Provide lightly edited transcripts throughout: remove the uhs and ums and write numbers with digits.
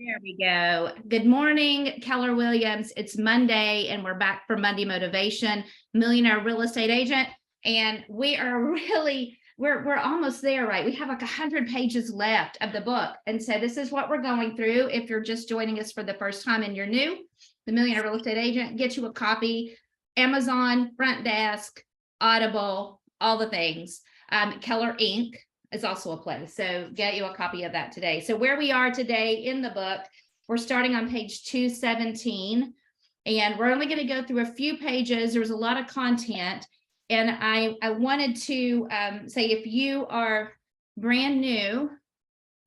There we go. Good morning, Keller Williams. It's Monday and we're back for Monday Motivation, Millionaire Real Estate Agent. And we are really, we're almost there, right? We have like 100 pages left of the book. And so this is what we're going through. If you're just joining us for the first time and you're new, the Millionaire Real Estate Agent, get you a copy, Amazon, Front Desk, Audible, all the things. Keller Inc. is also a place. So get you a copy of that today. So where we are today in the book, we're starting on page 217, and we're only going to go through a few pages. There's a lot of content. And I wanted to say, if you are brand new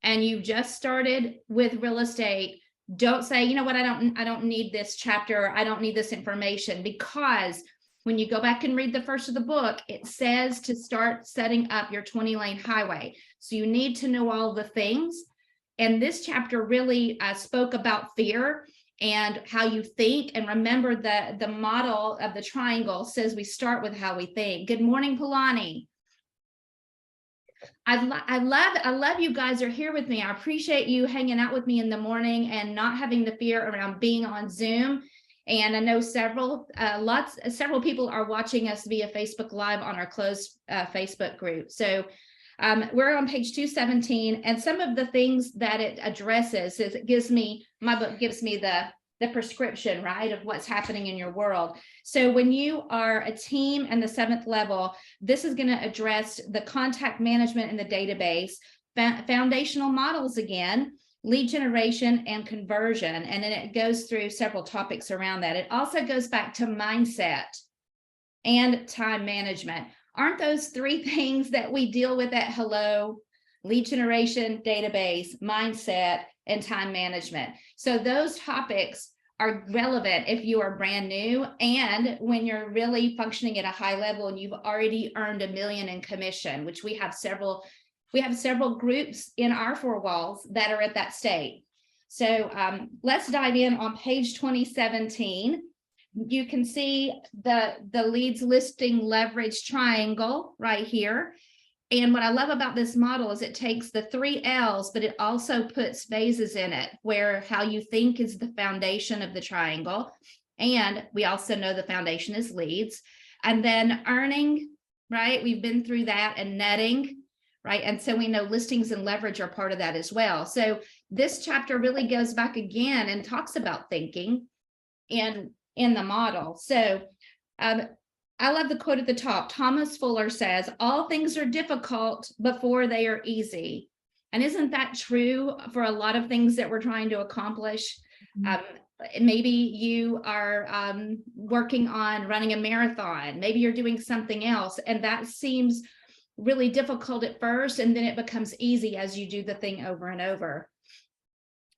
and you just started with real estate, don't say, you know what, I don't need this chapter. I don't need this information, because when you go back and read the first of the book, it says to start setting up your 20-lane highway. So you need to know all the things. And this chapter really spoke about fear and how you think. And remember the model of the triangle says we start with how we think. Good morning, Polani. I love you guys are here with me. I appreciate you hanging out with me in the morning and not having the fear around being on Zoom. And I know several people are watching us via Facebook Live on our closed Facebook group. So we're on page 217, and some of the things that it addresses is my book gives me the prescription, right, of what's happening in your world. So when you are a team and the 7th level, this is going to address the contact management in the database, foundational models again, lead generation and conversion. And then it goes through several topics around that. It also goes back to mindset and time management. Aren't those three things that we deal with at Hello? Lead generation, database, mindset, and time management. So those topics are relevant if you are brand new and when you're really functioning at a high level and you've already earned $1 million in commission, which we have several groups in our 4 walls that are at that state. So let's dive in on page 2017. You can see the leads listing leverage triangle right here. And what I love about this model is it takes the 3 L's, but it also puts phases in it where how you think is the foundation of the triangle. And we also know the foundation is leads. And then earning, right? We've been through that, and netting. Right. And so we know listings and leverage are part of that as well. So this chapter really goes back again and talks about thinking and in the model. So I love the quote at the top. Thomas Fuller says, all things are difficult before they are easy. And isn't that true for a lot of things that we're trying to accomplish? Mm-hmm. Maybe you are working on running a marathon. Maybe you're doing something else, and that seems really difficult at first, and then it becomes easy as you do the thing over and over.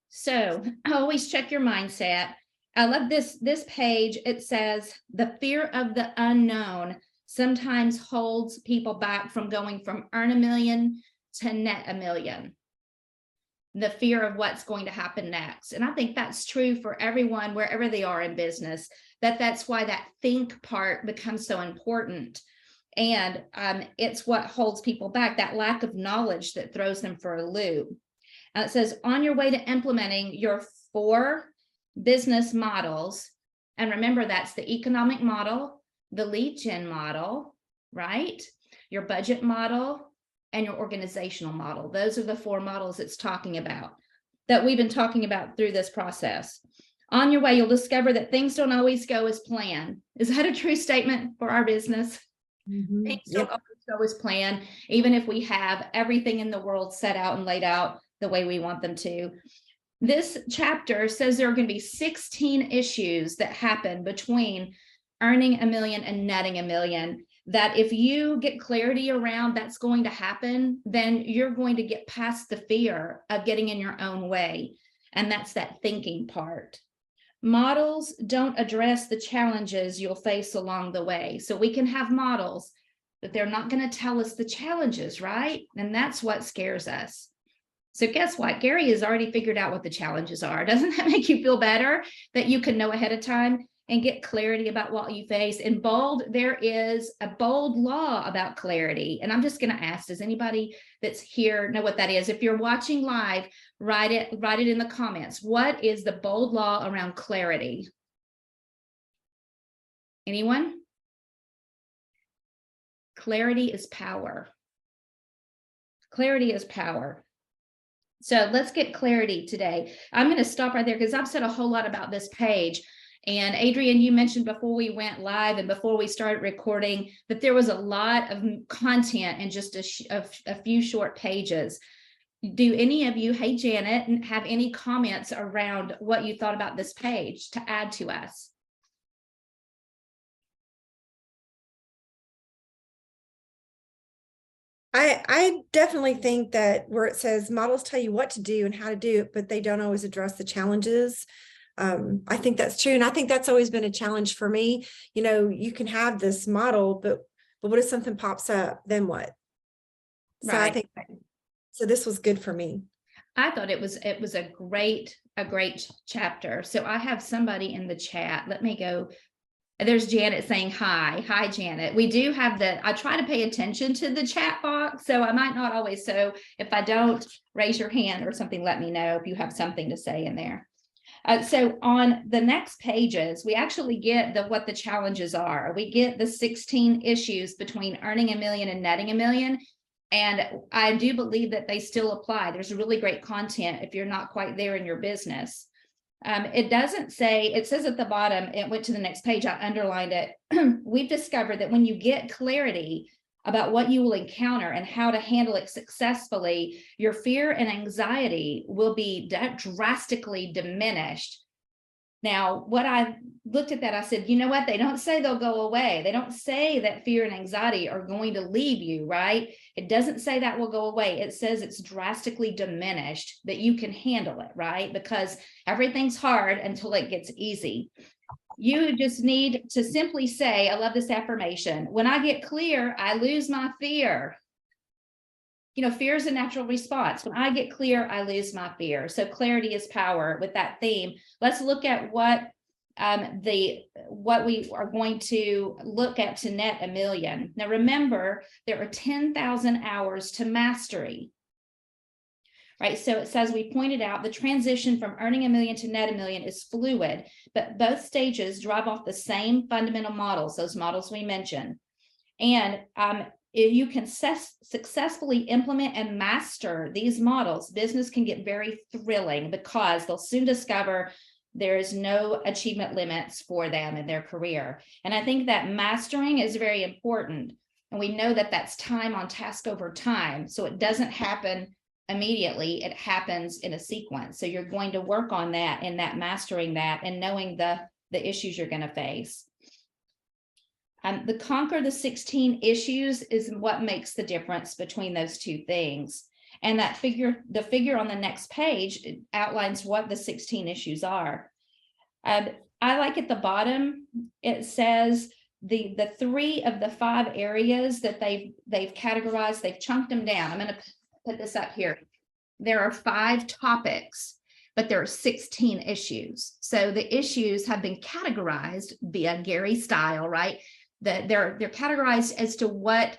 So always check your mindset. I love this page. It says the fear of the unknown sometimes holds people back from going from earn $1 million to net $1 million. The fear of what's going to happen next. And I think that's true for everyone wherever they are in business, that's why that think part becomes so important. And it's what holds people back, that lack of knowledge that throws them for a loop. It says, on your way to implementing your 4 business models, and remember, that's the economic model, the lead gen model, right? Your budget model, and your organizational model. Those are the 4 models it's talking about, that we've been talking about through this process. On your way, you'll discover that things don't always go as planned. Is that a true statement for our business? Mm-hmm. Things don't always go as planned, even if we have everything in the world set out and laid out the way we want them to. This chapter says there are going to be 16 issues that happen between earning $1 million and netting $1 million, that if you get clarity around that's going to happen, then you're going to get past the fear of getting in your own way. And that's that thinking part. Models don't address the challenges you'll face along the way. So we can have models, but they're not going to tell us the challenges, right? And that's what scares us. So guess what? Gary has already figured out what the challenges are. Doesn't that make you feel better that you can know ahead of time? and get clarity about what you face. In bold, there is a bold law about clarity. And I'm just going to ask, does anybody that's here know what that is? If you're watching live, write it in the comments. What is the bold law around clarity? Anyone? Clarity is power. Clarity is power. So let's get clarity today. I'm going to stop right there because I've said a whole lot about this page. And Adrian, you mentioned before we went live and before we started recording that there was a lot of content in just a few short pages. Do any of you, hey Janet, have any comments around what you thought about this page to add to us? I definitely think that where it says models tell you what to do and how to do it, but they don't always address the challenges. I think that's true. And I think that's always been a challenge for me. You know, you can have this model, but what if something pops up? Then what? So Right. I think, so this was good for me. I thought it was a great chapter. So I have somebody in the chat. Let me go. There's Janet saying hi. Hi, Janet. We do have I try to pay attention to the chat box, so I might not always. So if I don't, raise your hand or something, let me know if you have something to say in there. So on the next pages, we actually get what the challenges are. We get the 16 issues between earning $1 million and netting $1 million. And I do believe that they still apply. There's really great content if you're not quite there in your business. It doesn't say, it says at the bottom, it went to the next page, I underlined it. We've discovered that when you get clarity about what you will encounter and how to handle it successfully, your fear and anxiety will be drastically diminished. Now, what I looked at that, I said, you know what? They don't say they'll go away. They don't say that fear and anxiety are going to leave you, right? It doesn't say that will go away. It says it's drastically diminished, that you can handle it, right? Because everything's hard until it gets easy. You just need to simply say, I love this affirmation. When I get clear, I lose my fear. You know, fear is a natural response. When I get clear, I lose my fear. So clarity is power with that theme. Let's look at what we are going to look at to net $1 million. Now, remember, there are 10,000 hours to mastery. Right. So it says, we pointed out the transition from earning $1 million to net $1 million is fluid, but both stages drive off the same fundamental models, those models we mentioned. And if you can successfully implement and master these models, business can get very thrilling because they'll soon discover there is no achievement limits for them in their career. And I think that mastering is very important. And we know that that's time on task over time. So it doesn't happen immediately, it happens in a sequence. So you're going to work on that and that mastering that and knowing the issues you're going to face. The conquer the 16 issues is what makes the difference between those two things. And that the figure on the next page outlines what the 16 issues are. I like at the bottom, it says the 3 of the 5 areas that they've categorized, they've chunked them down. I'm going to put this up here. There are 5 topics, but there are 16 issues. So the issues have been categorized via Gary style, right? That they're categorized as to what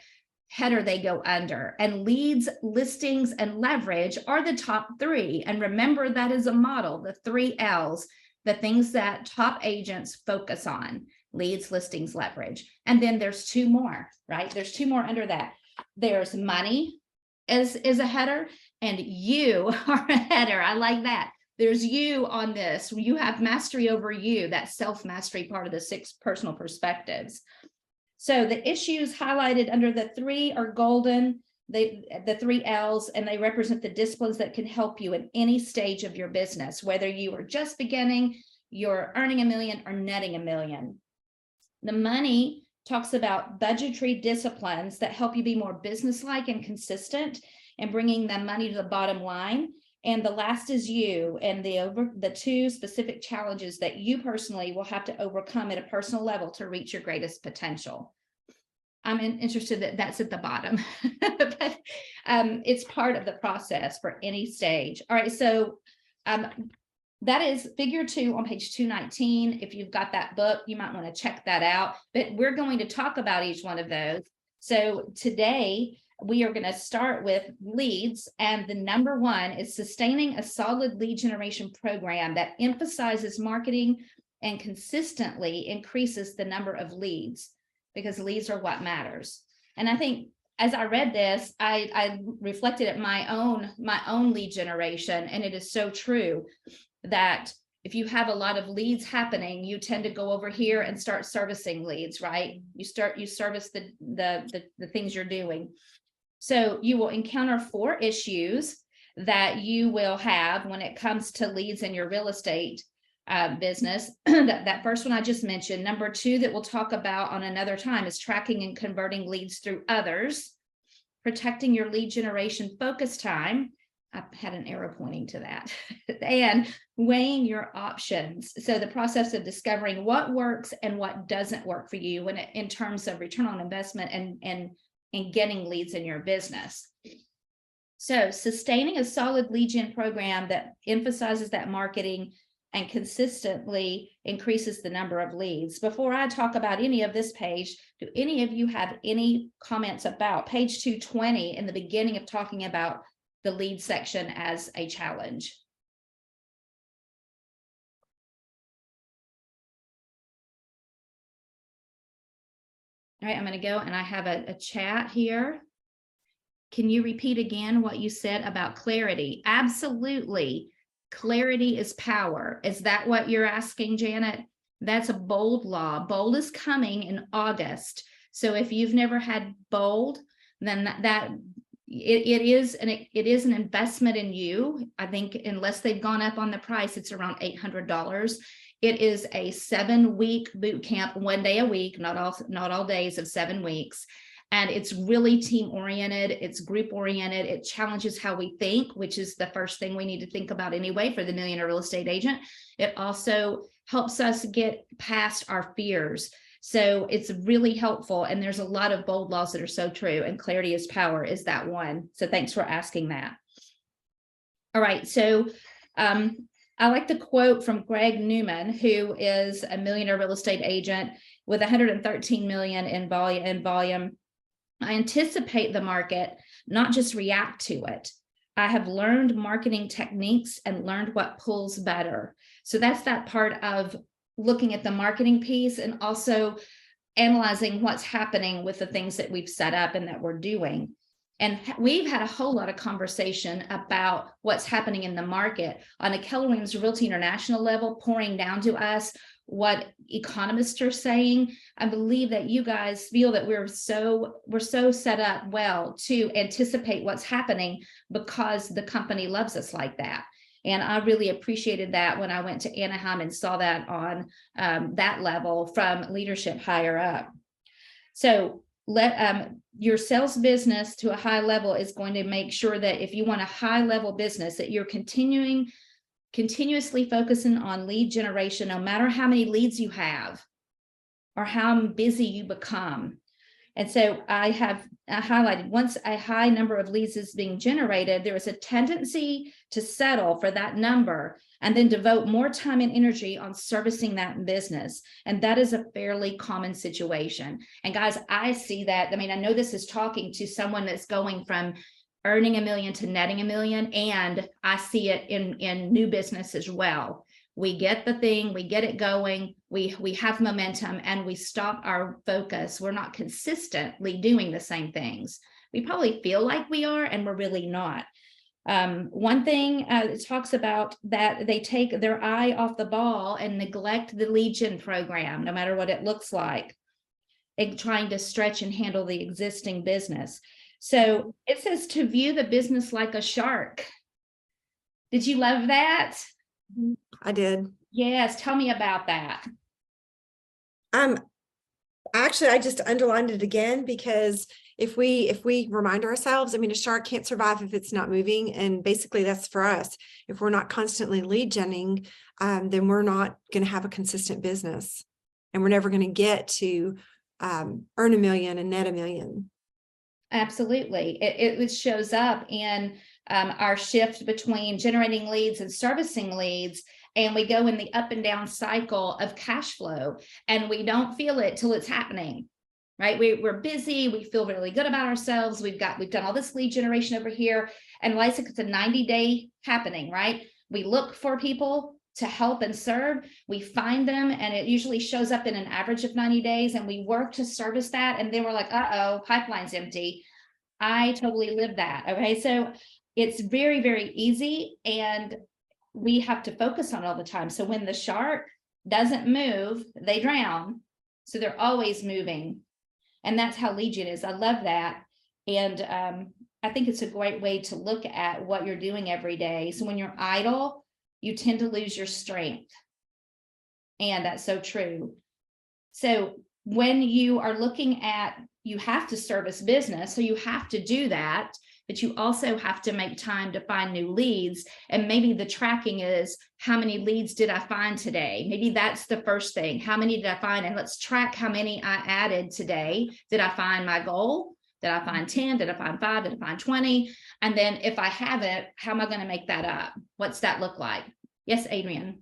header they go under, and leads, listings, and leverage are the top 3. And remember, that is a model, the 3 L's, the things that top agents focus on: leads, listings, leverage. And then there's 2 more, right? There's 2 more under that. There's money is a header, and you are a header. I like that. There's you on this. You have mastery over you, that self-mastery part of the 6 personal perspectives. So the issues highlighted under the 3 are golden, the 3 L's, and they represent the disciplines that can help you in any stage of your business, whether you are just beginning, you're earning $1 million, or netting $1 million. The money talks about budgetary disciplines that help you be more businesslike and consistent and bringing the money to the bottom line. And the last is you, and the 2 specific challenges that you personally will have to overcome at a personal level to reach your greatest potential. I'm interested that that's at the bottom, but it's part of the process for any stage. All right, so that is figure 2 on page 219. If you've got that book, you might want to check that out, but we're going to talk about each one of those. So today we are going to start with leads, and the number 1 is sustaining a solid lead generation program that emphasizes marketing and consistently increases the number of leads, because leads are what matters. And I think as I read this, I reflected at my own lead generation, and it is so true that if you have a lot of leads happening, you tend to go over here and start servicing leads, right? You service the things you're doing. So you will encounter 4 issues that you will have when it comes to leads in your real estate business. that first one I just mentioned. Number 2 that we'll talk about on another time is tracking and converting leads through others, protecting your lead generation focus time. I had an arrow pointing to that. And weighing your options. So the process of discovering what works and what doesn't work for you in terms of return on investment and getting leads in your business. So sustaining a solid lead gen program that emphasizes that marketing and consistently increases the number of leads. Before I talk about any of this page, do any of you have any comments about page 220 in the beginning of talking about the lead section as a challenge? All right, I'm going to go, and I have a chat here. Can you repeat again what you said about clarity? Absolutely. Clarity is power. Is that what you're asking, Janet? That's a bold law. Bold is coming in August. So if you've never had bold, then it is an investment in you. I think unless they've gone up on the price, it's around $800. It is a 7-week boot camp, 1 day a week, not all days of 7 weeks. And it's really team oriented. It's group oriented. It challenges how we think, which is the first thing we need to think about anyway for the Millionaire Real Estate Agent. It also helps us get past our fears. So it's really helpful. And there's a lot of bold laws that are so true. And clarity is power is that one. So thanks for asking that. All right. So I like the quote from Greg Newman, who is a millionaire real estate agent with 113 million in volume. I anticipate the market, not just react to it. I have learned marketing techniques and learned what pulls better. So that's that part of looking at the marketing piece and also analyzing what's happening with the things that we've set up and that we're doing. And we've had a whole lot of conversation about what's happening in the market on a Keller Williams Realty International level, pouring down to us what economists are saying. I believe that you guys feel that we're so set up well to anticipate what's happening because the company loves us like that. And I really appreciated that when I went to Anaheim and saw that on that level from leadership higher up. So your sales business to a high level is going to make sure that if you want a high level business, that you're continuously focusing on lead generation, no matter how many leads you have or how busy you become. And so I have highlighted, once a high number of leads is being generated, there is a tendency to settle for that number and then devote more time and energy on servicing that business. And that is a fairly common situation. And guys, I see that. I mean, I know this is talking to someone that's going from earning $1 million to netting $1 million. And I see it in new business as well. We get the thing, we get it going, we have momentum, and we stop our focus. We're not consistently doing the same things. We probably feel like we are, and we're really not. One thing it talks about that they take their eye off the ball and neglect the lead gen program, no matter what it looks like, and trying to stretch and handle the existing business. So it says to view the business like a shark. Did you love that? I did. Yes. Tell me about that. Actually, I just underlined it again because if we remind ourselves, I mean, a shark can't survive if it's not moving. And basically that's for us. If we're not constantly lead genning, then we're not going to have a consistent business, and we're never going to get to earn $1 million and net $1 million. Absolutely. It shows up in our shift between generating leads and servicing leads. and we go in the up and down cycle of cash flow, and we don't feel it till it's happening. Right? We're busy. We feel really good about ourselves. We've done all this lead generation over here. And like it's a 90-day happening, right? We look for people to help and serve. We find them, and it usually shows up in an average of 90 days. And we work to service that. And then we're like, uh-oh, pipeline's empty. I totally live that. Okay. So it's very, very easy. And we have to focus on it all the time. So when the shark doesn't move, they drown. So they're always moving. And that's how lead gen is. I love that. And I think it's a great way to look at what you're doing every day. So when you're idle, you tend to lose your strength. And that's so true. So when you are looking at, you have to service business, so you have to do that, but you also have to make time to find new leads. And maybe the tracking is, how many leads did I find today? Maybe that's the first thing. How many did I find? And let's track how many I added today. Did I find my goal? Did I find 10? Did I find 5? Did I find 20? And then if I haven't, how am I going to make that up? What's that look like? Yes, Adrian.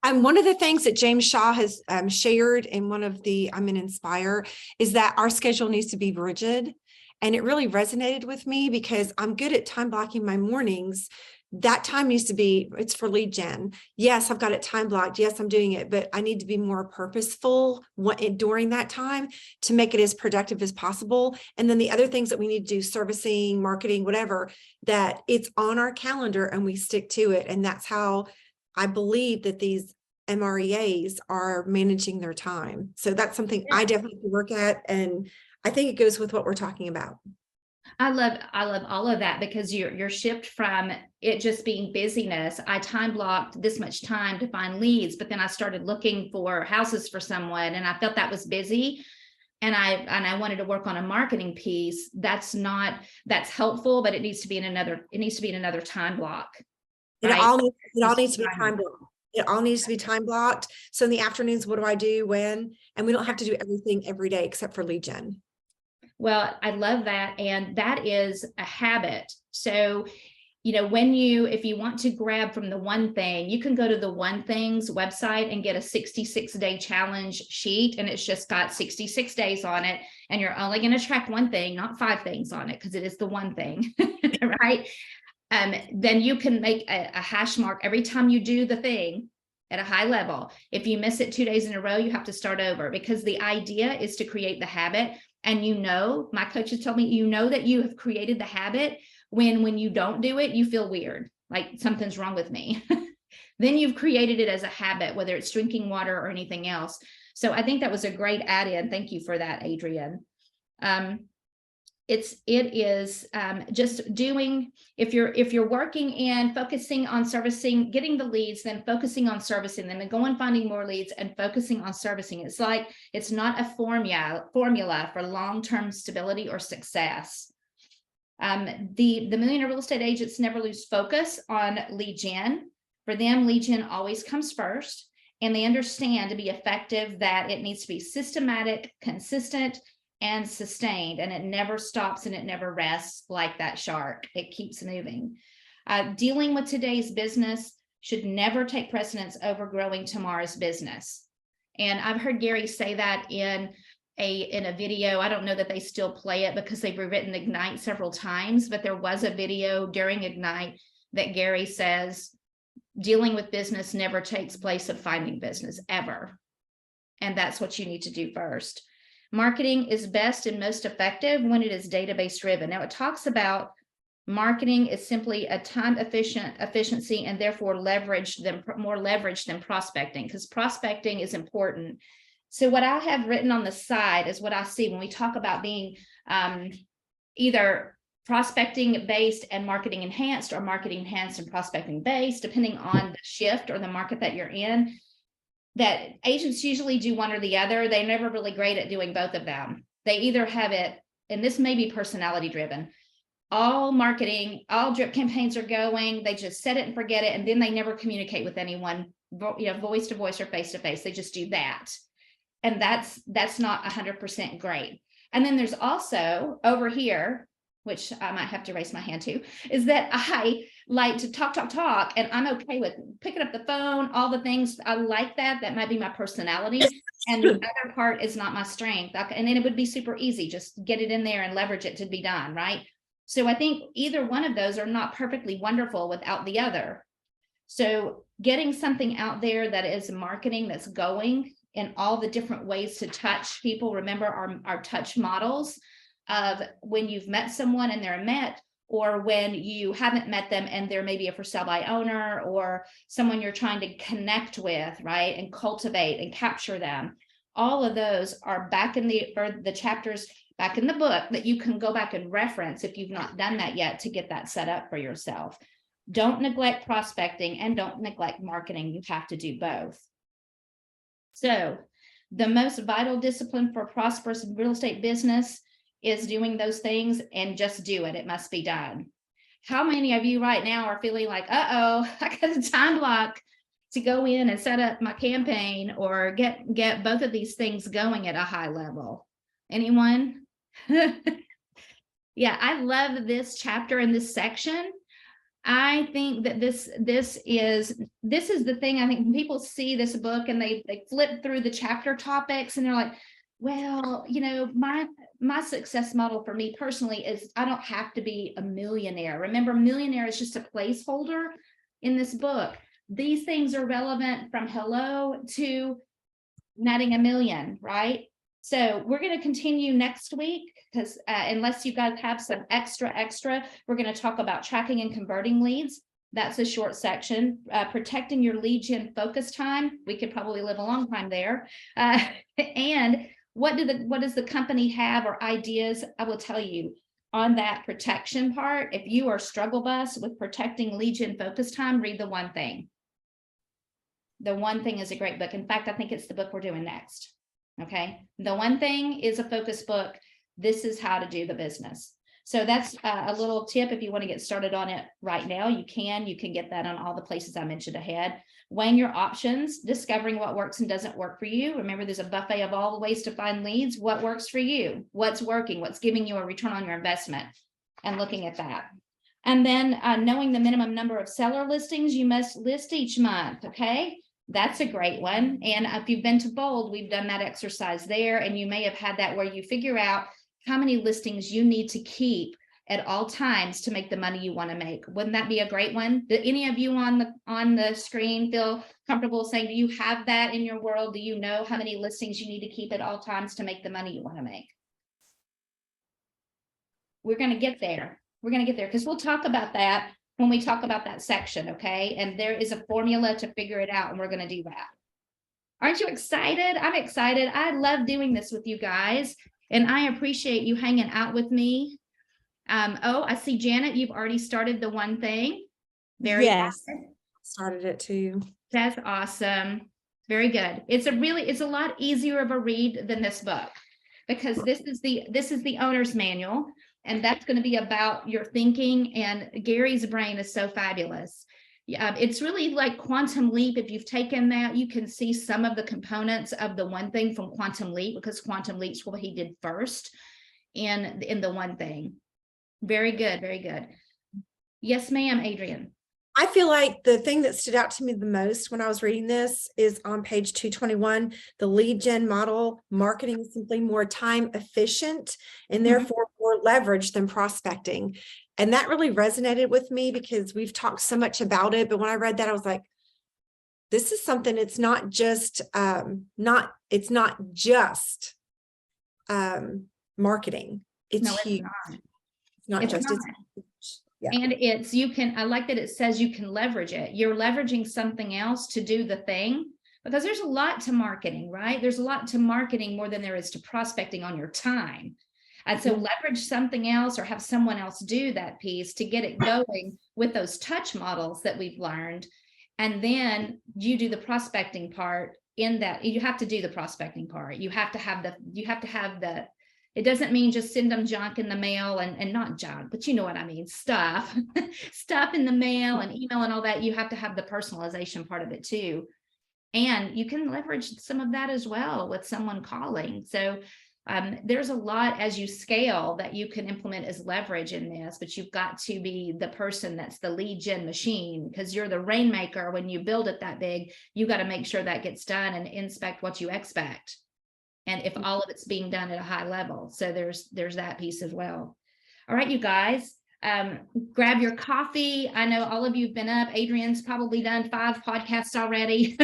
One of the things that James Shaw has shared in one of the, I'm in Inspire, is that our schedule needs to be rigid. And it really resonated with me because I'm good at time blocking my mornings. That time needs to be, it's for lead gen. Yes, I've got it time blocked. Yes, I'm doing it, but I need to be more purposeful during that time to make it as productive as possible. And then the other things that we need to do, servicing, marketing, whatever, that it's on our calendar and we stick to it. And that's how I believe that these MREAs are managing their time. So that's something I definitely work at. And I think it goes with what we're talking about. I love all of that, because you're shift from it just being busyness. I time blocked this much time to find leads, but then I started looking for houses for someone, and I felt that was busy. And I wanted to work on a marketing piece. That's helpful, but it needs to be in another time block. Right? It all needs to be time blocked. It all needs to be Yeah. time blocked. So in the afternoons, what do I do when? And we don't have to do everything every day except for lead gen. Well, I love that. And that is a habit. So, if you want to grab from the one thing, you can go to the One Things website and get a 66-day challenge sheet. And it's just got 66 days on it. And you're only going to track one thing, not 5 things on it, because it is the one thing, right? Then you can make a hash mark every time you do the thing at a high level. If you miss it 2 days in a row, you have to start over, because the idea is to create the habit. And my coaches told me, that you have created the habit when you don't do it, you feel weird, like something's wrong with me. Then you've created it as a habit, whether it's drinking water or anything else. So I think that was a great add-in. Thank you for that, Adrian. It is just doing, if you're working and focusing on servicing, getting the leads, then focusing on servicing them, and going finding more leads and focusing on servicing. It's like, it's not a formula for long-term stability or success. The Millionaire Real Estate Agents never lose focus on lead gen. For them, lead gen always comes first, and they understand to be effective that it needs to be systematic, consistent, and sustained, and it never stops and it never rests like that shark. It keeps moving. Dealing with today's business should never take precedence over growing tomorrow's business. And I've heard Gary say that in a video. I don't know that they still play it because they've rewritten Ignite several times, but there was a video during Ignite that Gary says, dealing with business never takes place of finding business, ever. And that's what you need to do first. Marketing is best and most effective when it is database driven. Now, it talks about marketing is simply a time efficiency, and therefore more leverage than prospecting, because prospecting is important. So what I have written on the side is what I see when we talk about being either prospecting based and marketing enhanced, or marketing enhanced and prospecting based, depending on the shift or the market that you're in. That agents usually do one or the other. They're never really great at doing both of them. They either have it, and this may be personality driven. All marketing, all drip campaigns are going, they just set it and forget it. And then they never communicate with anyone, voice to voice or face to face. They just do that. And that's not 100% great. And then there's also over here, which I might have to raise my hand to, is that I like to talk, and I'm okay with picking up the phone, all the things. I like that. That might be my personality. And the other part is not my strength. And then it would be super easy. Just get it in there and leverage it to be done, right? So I think either one of those are not perfectly wonderful without the other. So getting something out there that is marketing, that's going in all the different ways to touch people. Remember our touch models of when you've met someone and they're met, or when you haven't met them and they're maybe a for sale by owner or someone you're trying to connect with, right? And cultivate and capture them. All of those are back in the chapters back in the book that you can go back and reference if you've not done that yet to get that set up for yourself. Don't neglect prospecting and don't neglect marketing. You have to do both. So the most vital discipline for a prosperous real estate business is doing those things, and just do it. It must be done. How many of you right now are feeling like, uh-oh, I got a time block to go in and set up my campaign or get both of these things going at a high level? Anyone? Yeah, I love this chapter in this section. I think that this is the thing. I think when people see this book and they flip through the chapter topics and they're like, well, you know, my success model for me personally is I don't have to be a millionaire. Remember, millionaire is just a placeholder in this book. These things are relevant from hello to netting $1 million, right? So we're going to continue next week because unless you guys have some extra, we're going to talk about tracking and converting leads. That's a short section. Protecting your lead gen focus time. We could probably live a long time there. And what does the company have or ideas? I will tell you on that protection part. If you are struggle bus with protecting lead gen focus time, read The One Thing. The One Thing is a great book. In fact, I think it's the book we're doing next. Okay. The One Thing is a focus book. This is how to do the business. So that's a little tip. If you want to get started on it right now, you can get that on all the places I mentioned ahead. Weighing your options, discovering what works and doesn't work for you. Remember, there's a buffet of all the ways to find leads. What works for you? What's working? What's giving you a return on your investment? And looking at that. And then knowing the minimum number of seller listings you must list each month. Okay. That's a great one. And if you've been to Bold, we've done that exercise there. And you may have had that where you figure out how many listings you need to keep at all times to make the money you want to make. Wouldn't that be a great one? Do any of you on the screen feel comfortable saying, do you have that in your world? Do you know how many listings you need to keep at all times to make the money you want to make? We're going to get there. We're going to get there because we'll talk about that when we talk about that section, okay? And there is a formula to figure it out, and we're going to do that. Aren't you excited? I'm excited. I love doing this with you guys, and I appreciate you hanging out with me. Oh, I see, Janet, you've already started The One Thing. Very Yes. good. Started it too. That's awesome. Very good. It's a lot easier of a read than this book, because this is the owner's manual. And that's going to be about your thinking. And Gary's brain is so fabulous. It's really like Quantum Leap. If you've taken that, you can see some of the components of The One Thing from Quantum Leap, because Quantum Leap's what he did first in The One Thing. Very good. Very good. Yes, ma'am, Adrian. I feel like the thing that stood out to me the most when I was reading this is on page 221, the lead gen model. Marketing is simply more time efficient and therefore more leverage than prospecting. And that really resonated with me because we've talked so much about it. But when I read that, I was like, this is something, it's not just marketing. It's huge. It's not just. Yeah. And I like that it says you can leverage it. You're leveraging something else to do the thing, because there's a lot to marketing, right? There's a lot to marketing more than there is to prospecting on your time. And so leverage something else or have someone else do that piece to get it going with those touch models that we've learned. And then you do the prospecting part in that. You have to do the prospecting part. You have to have the it doesn't mean just send them junk in the mail and not junk, but you know what I mean, stuff in the mail and email and all that. You have to have the personalization part of it too. And you can leverage some of that as well with someone calling. So There's a lot as you scale that you can implement as leverage in this, but you've got to be the person that's the lead gen machine, because you're the rainmaker. When you build it that big, you got to make sure that gets done and inspect what you expect. And if all of it's being done at a high level. So there's that piece as well. All right, you guys, grab your coffee. I know all of you have been up. Adrian's probably done 5 podcasts already.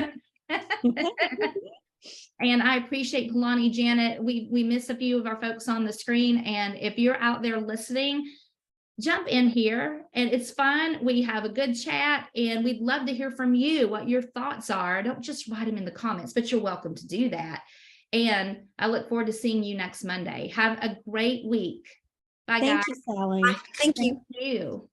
And I appreciate Kalani, Janet. We miss a few of our folks on the screen. And if you're out there listening, jump in here, and it's fun. We have a good chat, and we'd love to hear from you, what your thoughts are. Don't just write them in the comments, but you're welcome to do that. And I look forward to seeing you next Monday. Have a great week. Bye, guys. Thank you, Sally. Thank you. Thank you.